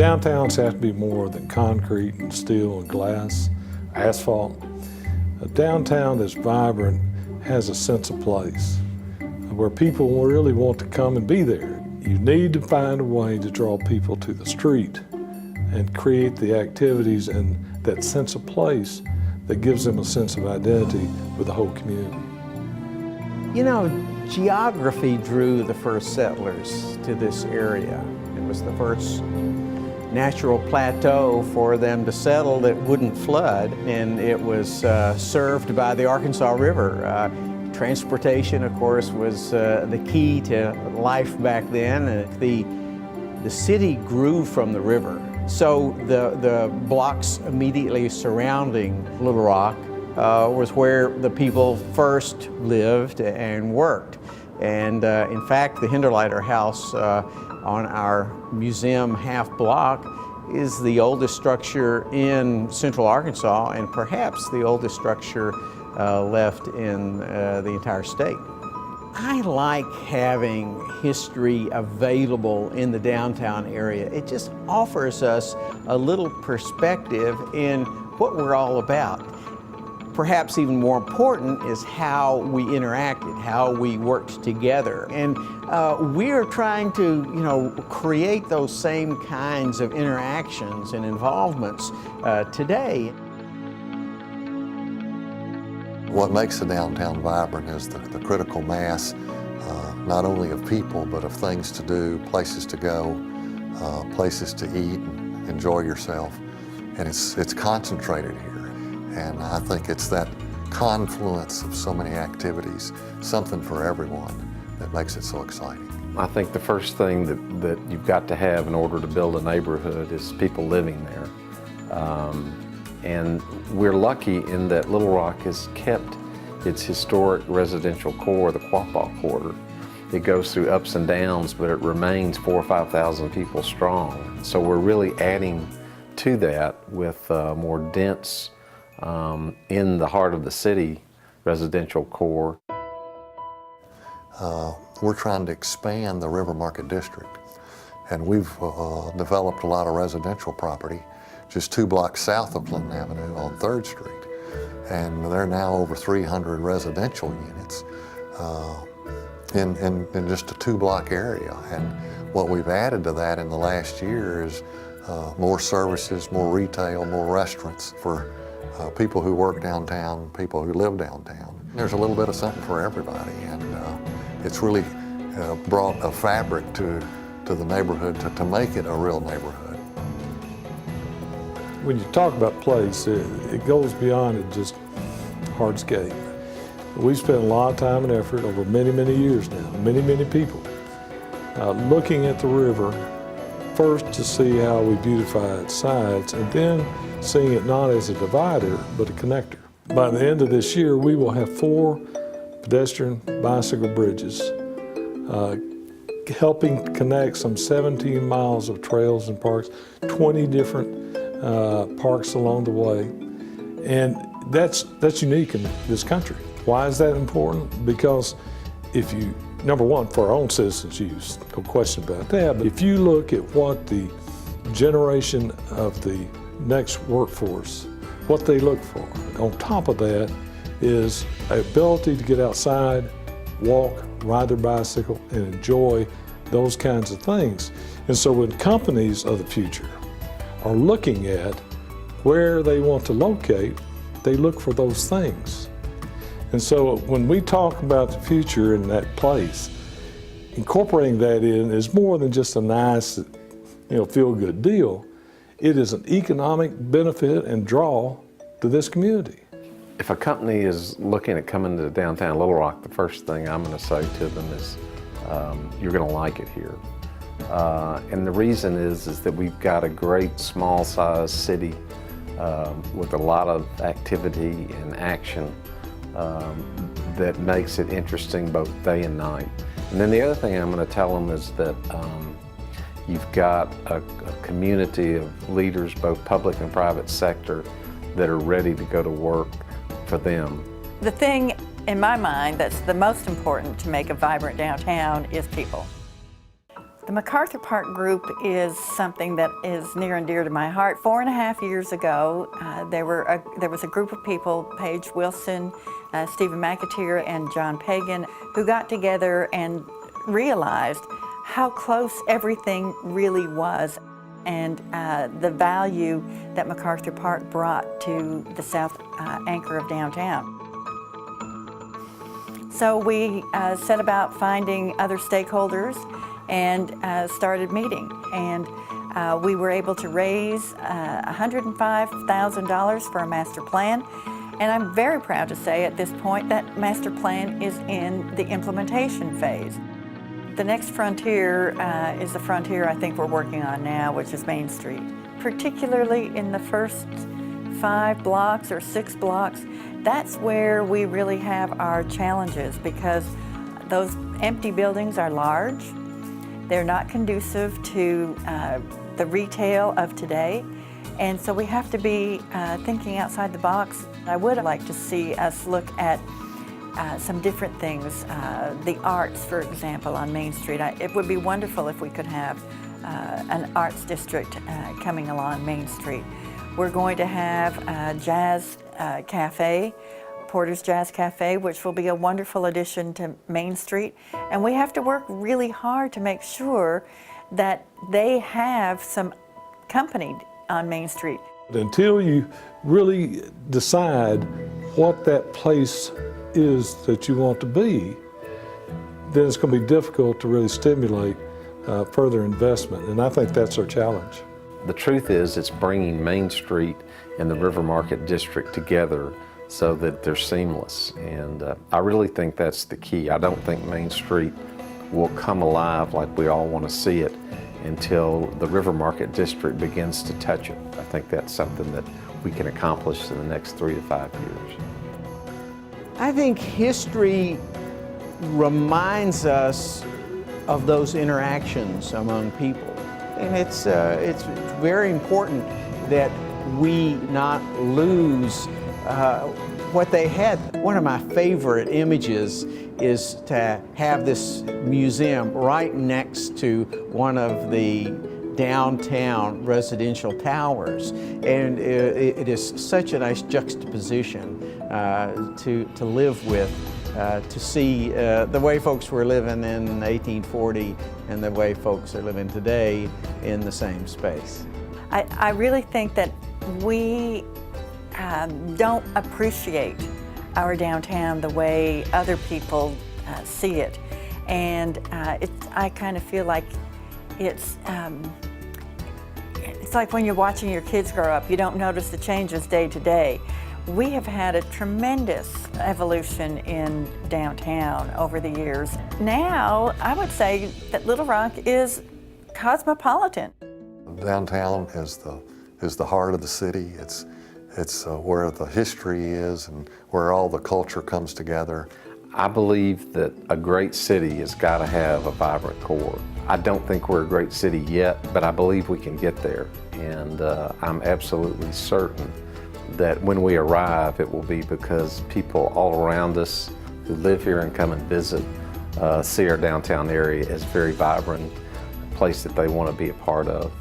Downtowns have to be more than concrete and steel and glass, asphalt. A downtown that's vibrant has a sense of place where people really want to come and be there. You need to find a way to draw people to the street and create the activities and that sense of place that gives them a sense of identity with the whole community. You know, geography drew the first settlers to this area. It was the first natural plateau for them to settle that wouldn't flood, and it was served by the Arkansas River. Transportation, of course, was the key to life back then. The city grew from the river. So the blocks immediately surrounding Little Rock was where the people first lived and worked. And in fact, the Hinderleiter House on our museum half block is the oldest structure in central Arkansas and perhaps the oldest structure left in the entire state. I like having history available in the downtown area. It just offers us a little perspective in what we're all about. Perhaps even more important is how we interacted, how we worked together. And we're trying to, create those same kinds of interactions and involvements today. What makes the downtown vibrant is the critical mass, not only of people, but of things to do, places to go, places to eat and enjoy yourself. And it's concentrated here. And I think it's that confluence of so many activities, something for everyone, that makes it so exciting. I think the first thing that you've got to have in order to build a neighborhood is people living there. And we're lucky in that Little Rock has kept its historic residential core, the Quapaw Quarter. It goes through ups and downs, but it remains 4,000 or 5,000 people strong. So we're really adding to that with more dense, in the heart of the city, residential core. We're trying to expand the River Market District, and we've developed a lot of residential property just 2 blocks south of Clinton Avenue on 3rd Street. And there are now over 300 residential units in just a 2-block area. And what we've added to that in the last year is more services, more retail, more restaurants for people who work downtown, people who live downtown. There's a little bit of something for everybody, and it's really brought a fabric to the neighborhood to make it a real neighborhood. When you talk about place, it goes beyond it just hardscape. We've spent a lot of time and effort over many, many years now, many people, looking at the river, first to see how we beautify its sides, and then seeing it not as a divider, but a connector. By the end of this year, we will have 4 pedestrian bicycle bridges, helping connect some 17 miles of trails and parks, 20 different parks along the way. And that's unique in this country. Why is that important? Because if you, number one, for our own citizens' use, no question about that, but if you look at what the generation of the next workforce, what they look for, on top of that is an ability to get outside, walk, ride their bicycle, and enjoy those kinds of things. And so when companies of the future are looking at where they want to locate, they look for those things. And so when we talk about the future in that place, incorporating that in is more than just a nice, feel-good deal. It is an economic benefit and draw to this community. If a company is looking at coming to downtown Little Rock, the first thing I'm going to say to them is, you're going to like it here. And the reason is that we've got a great small-sized city with a lot of activity and action that makes it interesting both day and night. And then the other thing I'm going to tell them is that you've got a community of leaders, both public and private sector, that are ready to go to work for them. The thing in my mind that's the most important to make a vibrant downtown is people. The MacArthur Park Group is something that is near and dear to my heart. 4.5 years ago, there was a group of people, Paige Wilson, Stephen McAteer, and John Pagan, who got together and realized how close everything really was, and the value that MacArthur Park brought to the south anchor of downtown. So we set about finding other stakeholders and started meeting. And we were able to raise $105,000 for a master plan. And I'm very proud to say at this point that master plan is in the implementation phase. The next frontier is the frontier I think we're working on now, which is Main Street. Particularly in the first 5 blocks or 6 blocks, that's where we really have our challenges, because those empty buildings are large. They're not conducive to the retail of today. And so we have to be thinking outside the box. I would like to see us look at some different things. The arts, for example, on Main Street. It would be wonderful if we could have an arts district coming along Main Street. We're going to have a jazz cafe, Porter's Jazz Cafe, which will be a wonderful addition to Main Street. And we have to work really hard to make sure that they have some company on Main Street. Until you really decide what that place is that you want to be, then it's going to be difficult to really stimulate further investment. And I think that's our challenge. The truth is, it's bringing Main Street and the River Market District together so that they're seamless. And I really think that's the key. I don't think Main Street will come alive like we all want to see it until the River Market District begins to touch it. I think that's something that we can accomplish in the next 3 to 5 years. I think history reminds us of those interactions among people. And it's very important that we not lose what they had. One of my favorite images is to have this museum right next to one of the downtown residential towers. And it is such a nice juxtaposition to live with, to see the way folks were living in 1840 and the way folks are living today in the same space. I really think that we don't appreciate our downtown the way other people see it. And I kind of feel like it's like when you're watching your kids grow up, you don't notice the changes day to day. We have had a tremendous evolution in downtown over the years. Now, I would say that Little Rock is cosmopolitan. Downtown is the heart of the city. It's where the history is and where all the culture comes together. I believe that a great city has got to have a vibrant core. I don't think we're a great city yet, but I believe we can get there. And I'm absolutely certain that when we arrive, it will be because people all around us who live here and come and visit see our downtown area as a very vibrant place that they want to be a part of.